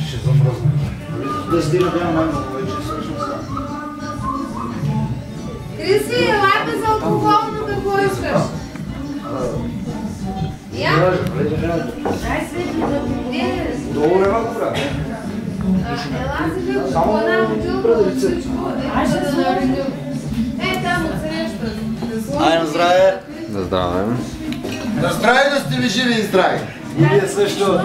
Ще замръзна. 10 дни няма най-много вече всъщност. Криси, елай безалкохолно какво искаш? Я? Дай светли да ти Долу е малко брат. ела си бил по една бутилка от всичко. Ай ще да наредим. Там отсреща. Ай, на здраве! На здраве. На здраве да сте ви живи и здрави! И вие също!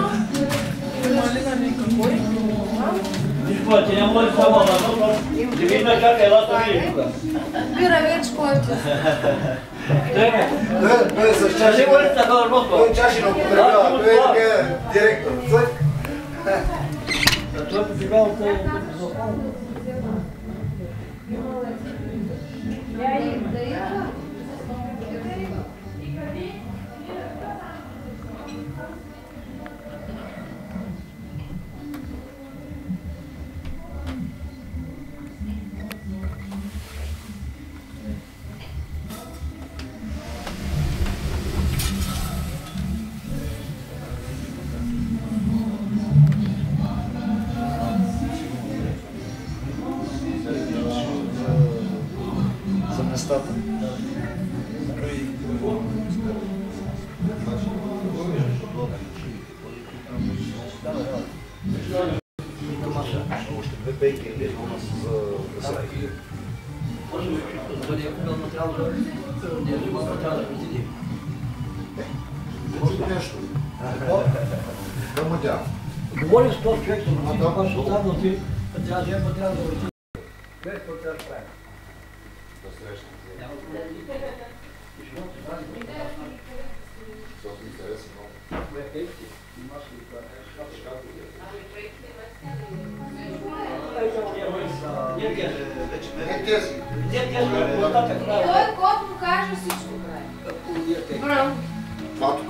Нищо, ти не може само на това. Ти видна как е лата ви тук. Бира вече който. Той е с чаши. Той чаши не употребява. Той е така директор. Цък! Той е попивал от За местата. Още две пейки или у нас за десерти. Може би, дали е купил материал да предиди. Може би нещо. Да му дя. Говори с този човек, но това ще оставя ти, трябва да върти. Какво трябва да прави? Да срещам. Защото ми интереса много. Не тези. Той код му каже всичко. Браво. Браво.